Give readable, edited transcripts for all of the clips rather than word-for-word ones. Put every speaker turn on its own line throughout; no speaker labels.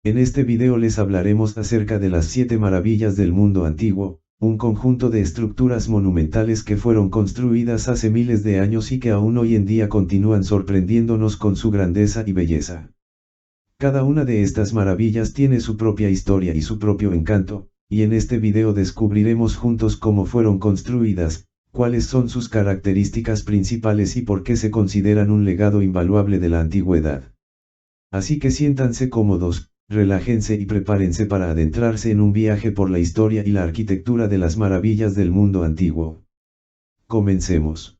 En este video les hablaremos acerca de las 7 maravillas del mundo antiguo, un conjunto de estructuras monumentales que fueron construidas hace miles de años y que aún hoy en día continúan sorprendiéndonos con su grandeza y belleza. Cada una de estas maravillas tiene su propia historia y su propio encanto, y en este video descubriremos juntos cómo fueron construidas, cuáles son sus características principales y por qué se consideran un legado invaluable de la antigüedad. Así que siéntanse cómodos, relájense y prepárense para adentrarse en un viaje por la historia y la arquitectura de las maravillas del mundo antiguo. Comencemos.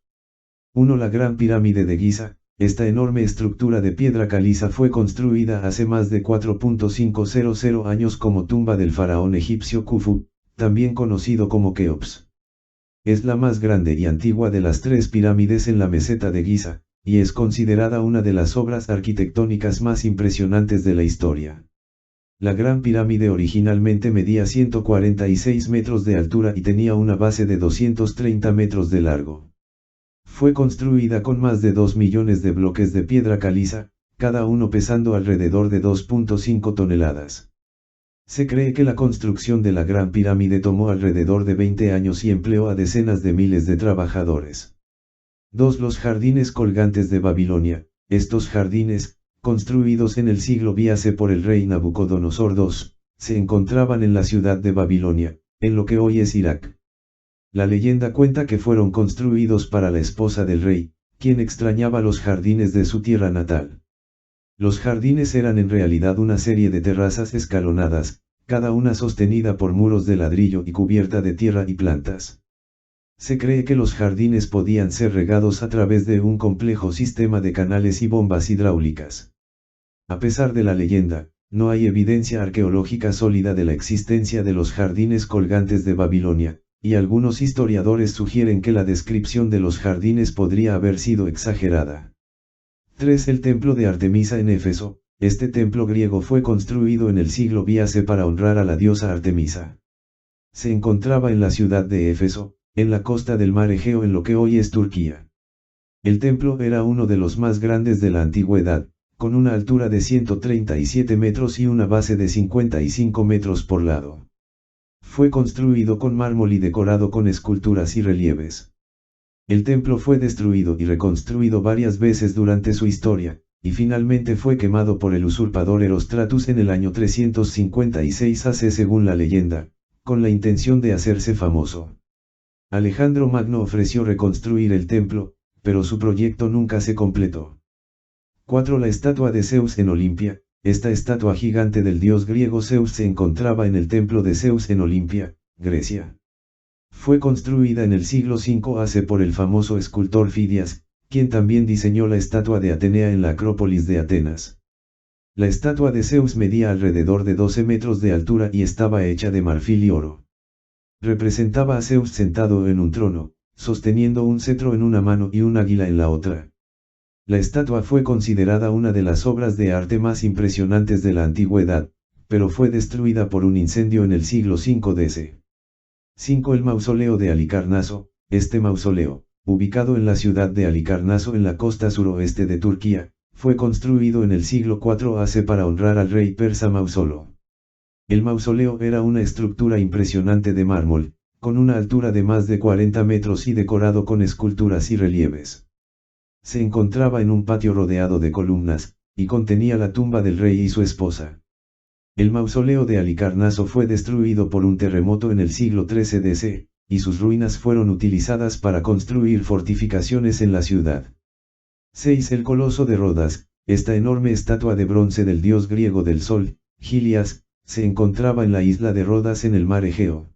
1. La Gran Pirámide de Giza. Esta enorme estructura de piedra caliza fue construida hace más de 4.500 años como tumba del faraón egipcio Khufu, también conocido como Keops. Es la más grande y antigua de las 3 pirámides en la meseta de Giza, y es considerada una de las obras arquitectónicas más impresionantes de la historia. La Gran Pirámide originalmente medía 146 metros de altura y tenía una base de 230 metros de largo. Fue construida con más de 2 millones de bloques de piedra caliza, cada uno pesando alrededor de 2.5 toneladas. Se cree que la construcción de la Gran Pirámide tomó alrededor de 20 años y empleó a decenas de miles de trabajadores. 2. Los jardines colgantes de Babilonia. Estos jardines, construidos en el siglo VIII por el rey Nabucodonosor II, se encontraban en la ciudad de Babilonia, en lo que hoy es Irak. La leyenda cuenta que fueron construidos para la esposa del rey, quien extrañaba los jardines de su tierra natal. Los jardines eran en realidad una serie de terrazas escalonadas, cada una sostenida por muros de ladrillo y cubierta de tierra y plantas. Se cree que los jardines podían ser regados a través de un complejo sistema de canales y bombas hidráulicas. A pesar de la leyenda, no hay evidencia arqueológica sólida de la existencia de los jardines colgantes de Babilonia, y algunos historiadores sugieren que la descripción de los jardines podría haber sido exagerada. 3. El Templo de Artemisa en Éfeso. Este templo griego fue construido en el siglo VIII para honrar a la diosa Artemisa. Se encontraba en la ciudad de Éfeso, en la costa del mar Egeo en lo que hoy es Turquía. El templo era uno de los más grandes de la antigüedad, con una altura de 137 metros y una base de 55 metros por lado. Fue construido con mármol y decorado con esculturas y relieves. El templo fue destruido y reconstruido varias veces durante su historia, y finalmente fue quemado por el usurpador Herostratus en el año 356 AC según la leyenda, con la intención de hacerse famoso. Alejandro Magno ofreció reconstruir el templo, pero su proyecto nunca se completó. 4. La estatua de Zeus en Olimpia. Esta estatua gigante del dios griego Zeus se encontraba en el templo de Zeus en Olimpia, Grecia. Fue construida en el siglo V AC por el famoso escultor Fidias, quien también diseñó la estatua de Atenea en la Acrópolis de Atenas. La estatua de Zeus medía alrededor de 12 metros de altura y estaba hecha de marfil y oro. Representaba a Zeus sentado en un trono, sosteniendo un cetro en una mano y un águila en la otra. La estatua fue considerada una de las obras de arte más impresionantes de la antigüedad, pero fue destruida por un incendio en el siglo V DC. 5. El mausoleo de Halicarnaso. Este mausoleo, ubicado en la ciudad de Halicarnaso en la costa suroeste de Turquía, fue construido en el siglo IV AC para honrar al rey persa Mausolo. El mausoleo era una estructura impresionante de mármol, con una altura de más de 40 metros y decorado con esculturas y relieves. Se encontraba en un patio rodeado de columnas, y contenía la tumba del rey y su esposa. El mausoleo de Halicarnaso fue destruido por un terremoto en el siglo XIII DC, y sus ruinas fueron utilizadas para construir fortificaciones en la ciudad. 6. El Coloso de Rodas. Esta enorme estatua de bronce del dios griego del sol, Gilias, se encontraba en la isla de Rodas en el mar Egeo.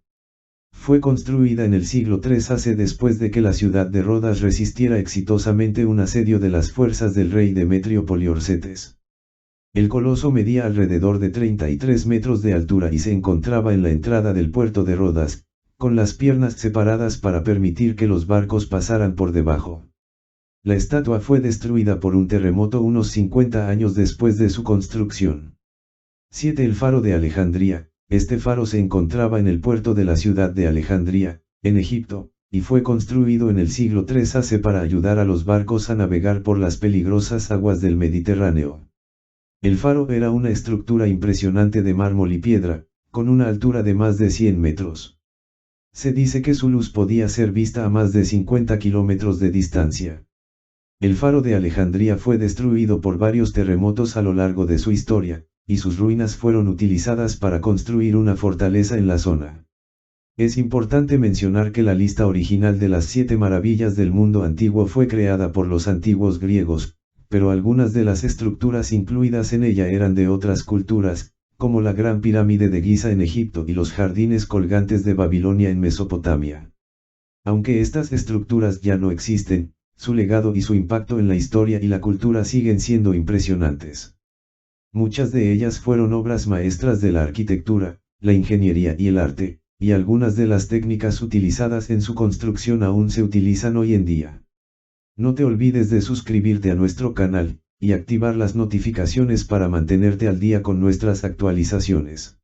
Fue construida en el siglo III AC después de que la ciudad de Rodas resistiera exitosamente un asedio de las fuerzas del rey Demetrio Poliorcetes. El coloso medía alrededor de 33 metros de altura y se encontraba en la entrada del puerto de Rodas, con las piernas separadas para permitir que los barcos pasaran por debajo. La estatua fue destruida por un terremoto unos 50 años después de su construcción. 7. El Faro de Alejandría. Este faro se encontraba en el puerto de la ciudad de Alejandría, en Egipto, y fue construido en el siglo III AC para ayudar a los barcos a navegar por las peligrosas aguas del Mediterráneo. El faro era una estructura impresionante de mármol y piedra, con una altura de más de 100 metros. Se dice que su luz podía ser vista a más de 50 kilómetros de distancia. El faro de Alejandría fue destruido por varios terremotos a lo largo de su historia, y sus ruinas fueron utilizadas para construir una fortaleza en la zona. Es importante mencionar que la lista original de las 7 maravillas del mundo antiguo fue creada por los antiguos griegos, pero algunas de las estructuras incluidas en ella eran de otras culturas, como la Gran Pirámide de Giza en Egipto y los jardines colgantes de Babilonia en Mesopotamia. Aunque estas estructuras ya no existen, su legado y su impacto en la historia y la cultura siguen siendo impresionantes. Muchas de ellas fueron obras maestras de la arquitectura, la ingeniería y el arte, y algunas de las técnicas utilizadas en su construcción aún se utilizan hoy en día. No te olvides de suscribirte a nuestro canal, y activar las notificaciones para mantenerte al día con nuestras actualizaciones.